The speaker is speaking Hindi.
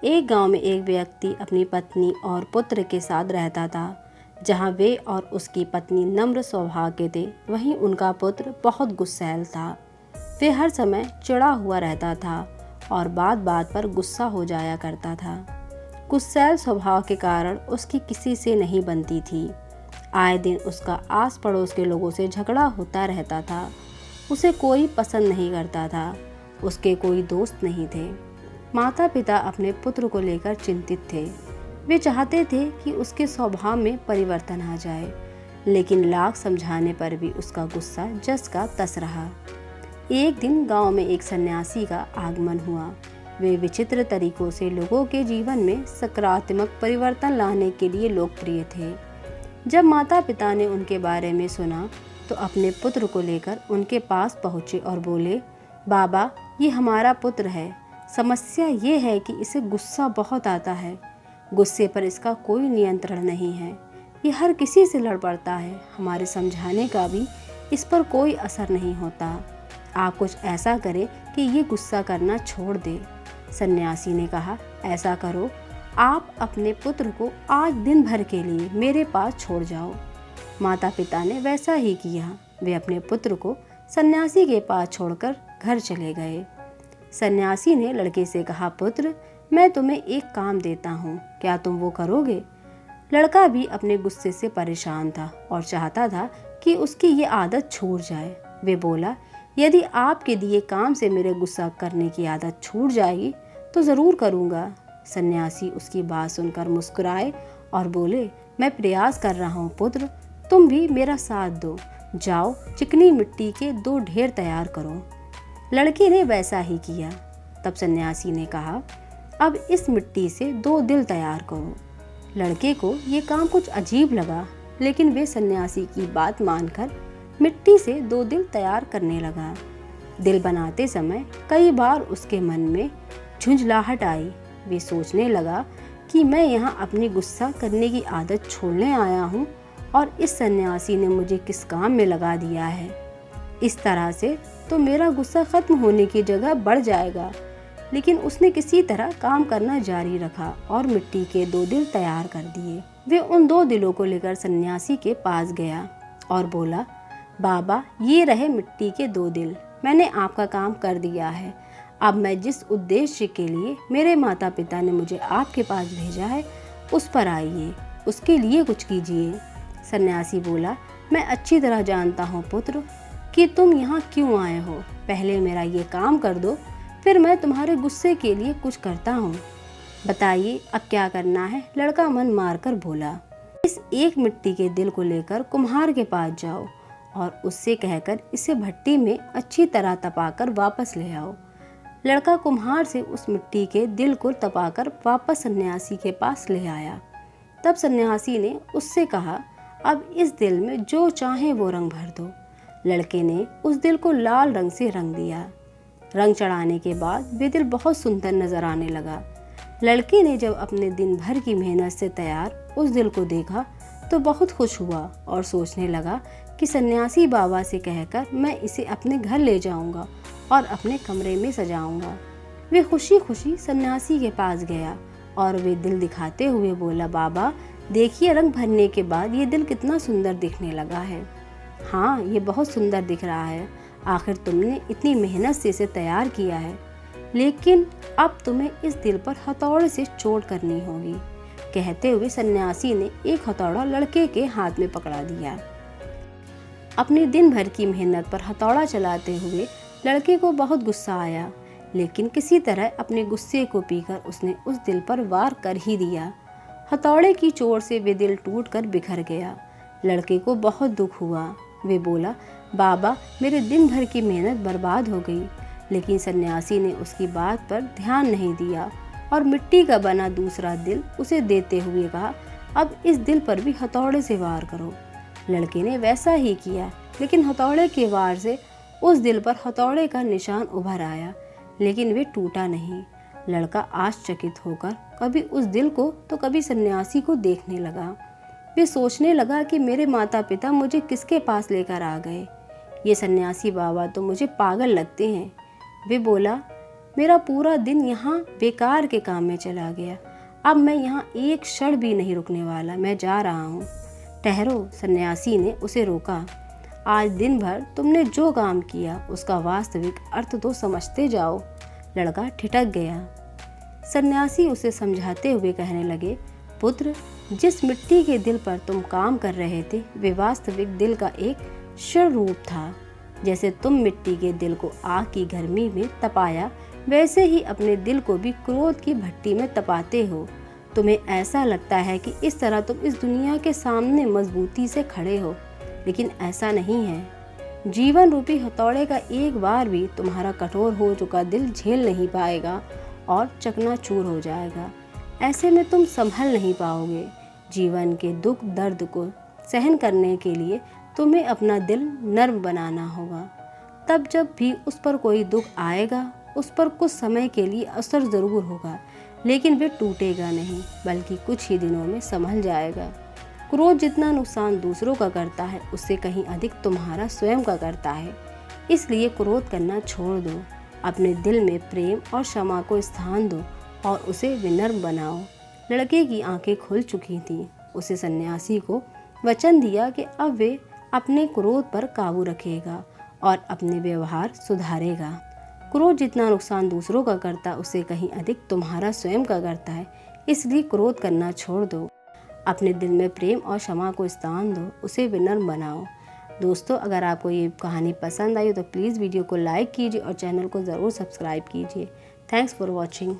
एक गांव में एक व्यक्ति अपनी पत्नी और पुत्र के साथ रहता था। जहां वे और उसकी पत्नी नम्र स्वभाव के थे, वहीं उनका पुत्र बहुत गुस्सैल था। वे हर समय चिढ़ा हुआ रहता था और बात बात पर गुस्सा हो जाया करता था। गुस्सैल स्वभाव के कारण उसकी किसी से नहीं बनती थी। आए दिन उसका आस पड़ोस के लोगों से झगड़ा होता रहता था। उसे कोई पसंद नहीं करता था। उसके कोई दोस्त नहीं थे। माता पिता अपने पुत्र को लेकर चिंतित थे। वे चाहते थे कि उसके स्वभाव में परिवर्तन आ जाए, लेकिन लाख समझाने पर भी उसका गुस्सा जस का तस रहा। एक दिन गांव में एक सन्यासी का आगमन हुआ। वे विचित्र तरीकों से लोगों के जीवन में सकारात्मक परिवर्तन लाने के लिए लोकप्रिय थे। जब माता पिता ने उनके बारे में सुना तो अपने पुत्र को लेकर उनके पास पहुँचे और बोले, बाबा, ये हमारा पुत्र है। समस्या ये है कि इसे गुस्सा बहुत आता है। गुस्से पर इसका कोई नियंत्रण नहीं है। ये हर किसी से लड़ पड़ता है। हमारे समझाने का भी इस पर कोई असर नहीं होता। आप कुछ ऐसा करें कि ये गुस्सा करना छोड़ दे। सन्यासी ने कहा, ऐसा करो, आप अपने पुत्र को आज दिन भर के लिए मेरे पास छोड़ जाओ। माता पिता ने वैसा ही किया। वे अपने पुत्र को सन्यासी के पास छोड़कर घर चले गए। सन्यासी ने लड़के से कहा, पुत्र, मैं तुम्हें एक काम देता हूँ, क्या तुम वो करोगे? लड़का भी अपने गुस्से से परेशान था और चाहता था कि उसकी ये आदत छूट जाए। वे बोला, यदि आपके दिए काम से मेरे गुस्सा करने की आदत छूट जाएगी तो ज़रूर करूँगा। सन्यासी उसकी बात सुनकर मुस्कुराए और बोले, मैं प्रयास कर रहा हूँ पुत्र, तुम भी मेरा साथ दो। जाओ, चिकनी मिट्टी के 2 ढेर तैयार करो। लड़के ने वैसा ही किया। तब सन्यासी ने कहा, अब इस मिट्टी से 2 दिल तैयार करो। लड़के को ये काम कुछ अजीब लगा, लेकिन वे सन्यासी की बात मानकर मिट्टी से 2 दिल तैयार करने लगा। दिल बनाते समय कई बार उसके मन में झुंझलाहट आई। वे सोचने लगा कि मैं यहाँ अपनी गुस्सा करने की आदत छोड़ने आया हूँ और इस सन्यासी ने मुझे किस काम में लगा दिया है। इस तरह से तो मेरा गुस्सा खत्म होने की जगह बढ़ जाएगा। लेकिन उसने किसी तरह काम करना जारी रखा और मिट्टी के 2 दिल तैयार कर दिए। वे उन 2 दिलों को लेकर सन्यासी के पास गया और बोला, बाबा, ये रहे मिट्टी के 2 दिल। मैंने आपका काम कर दिया है। अब मैं जिस उद्देश्य के लिए मेरे माता पिता ने मुझे आपके पास भेजा है, उस पर आइए, उसके लिए कुछ कीजिए। सन्यासी बोला, मैं अच्छी तरह जानता हूँ पुत्र कि तुम यहाँ क्यों आए हो। पहले मेरा ये काम कर दो, फिर मैं तुम्हारे गुस्से के लिए कुछ करता हूँ। बताइए अब क्या करना है? लड़का मन मारकर बोला, इस एक मिट्टी के दिल को लेकर कुम्हार के पास जाओ और उससे कहकर इसे भट्टी में अच्छी तरह तपाकर वापस ले आओ। लड़का कुम्हार से उस मिट्टी के दिल को तपाकर वापस सन्यासी के पास ले आया। तब सन्यासी ने उससे कहा, अब इस दिल में जो चाहे वो रंग भर दो। लड़के ने उस दिल को लाल रंग से रंग दिया। रंग चढ़ाने के बाद वे दिल बहुत सुंदर नजर आने लगा। लड़के ने जब अपने दिन भर की मेहनत से तैयार उस दिल को देखा तो बहुत खुश हुआ और सोचने लगा कि सन्यासी बाबा से कहकर मैं इसे अपने घर ले जाऊंगा और अपने कमरे में सजाऊंगा। वे खुशी खुशी सन्यासी के पास गया और वे दिल दिखाते हुए बोला, बाबा, देखिए, रंग भरने के बाद ये दिल कितना सुंदर दिखने लगा है। हाँ, ये बहुत सुंदर दिख रहा है। आखिर तुमने इतनी मेहनत से इसे तैयार किया है, लेकिन अब तुम्हें इस दिल पर हथौड़े से चोट करनी होगी। कहते हुए सन्यासी ने एक हथौड़ा लड़के के हाथ में पकड़ा दिया। अपनी दिन भर की मेहनत पर हथौड़ा चलाते हुए लड़के को बहुत गुस्सा आया, लेकिन किसी तरह अपने गुस्से को पीकर उसने उस दिल पर वार कर ही दिया। हथौड़े की चोट से वे दिल टूटकर बिखर गया। लड़के को बहुत दुख हुआ। वे बोला, बाबा, मेरे दिन भर की मेहनत बर्बाद हो गई। लेकिन सन्यासी ने उसकी बात पर ध्यान नहीं दिया और मिट्टी का बना दूसरा दिल उसे देते हुए कहा, अब इस दिल पर भी हथौड़े से वार करो। लड़के ने वैसा ही किया, लेकिन हथौड़े के वार से उस दिल पर हथौड़े का निशान उभर आया, लेकिन वे टूटा नहीं। लड़का आश्चर्यचकित होकर कभी उस दिल को तो कभी सन्यासी को देखने लगा। वे सोचने लगा कि मेरे माता पिता मुझे किसके पास लेकर आ गए। ये सन्यासी बाबा तो मुझे पागल लगते हैं। वे बोला, मेरा पूरा दिन यहाँ बेकार के काम में चला गया। अब मैं यहाँ एक क्षण भी नहीं रुकने वाला, मैं जा रहा हूँ। ठहरो, सन्यासी ने उसे रोका। आज दिन भर तुमने जो काम किया उसका वास्तविक अर्थ तो समझते जाओ। लड़का ठिठक गया। सन्यासी उसे समझाते हुए कहने लगे, पुत्र, जिस मिट्टी के दिल पर तुम काम कर रहे थे वे वास्तविक दिल का एक क्षण रूप था। जैसे तुम मिट्टी के दिल को आग की गर्मी में तपाया, वैसे ही अपने दिल को भी क्रोध की भट्टी में तपाते हो। तुम्हें ऐसा लगता है कि इस तरह तुम इस दुनिया के सामने मजबूती से खड़े हो, लेकिन ऐसा नहीं है। जीवन रूपी हथौड़े का एक बार भी तुम्हारा कठोर हो चुका दिल झेल नहीं पाएगा और चकनाचूर हो जाएगा। ऐसे में तुम संभल नहीं पाओगे। जीवन के दुख दर्द को सहन करने के लिए तुम्हें अपना दिल नर्म बनाना होगा। तब जब भी उस पर कोई दुख आएगा, उस पर कुछ समय के लिए असर ज़रूर होगा, लेकिन वे टूटेगा नहीं, बल्कि कुछ ही दिनों में संभल जाएगा। क्रोध जितना नुकसान दूसरों का करता है, उससे कहीं अधिक तुम्हारा स्वयं का करता है। इसलिए क्रोध करना छोड़ दो। अपने दिल में प्रेम और क्षमा को स्थान दो और उसे विनम्र बनाओ। लड़के की आंखें खुल चुकी थीं। उसे सन्यासी को वचन दिया कि अब वे अपने क्रोध पर काबू रखेगा और अपने व्यवहार सुधारेगा। क्रोध जितना नुकसान दूसरों का करता, उससे कहीं अधिक तुम्हारा स्वयं का करता है। इसलिए क्रोध करना छोड़ दो। अपने दिल में प्रेम और क्षमा को स्थान दो, उसे विनम्र बनाओ। दोस्तों, अगर आपको ये कहानी पसंद आई तो प्लीज़ वीडियो को लाइक कीजिए और चैनल को ज़रूर सब्सक्राइब कीजिए। Thanks for watching.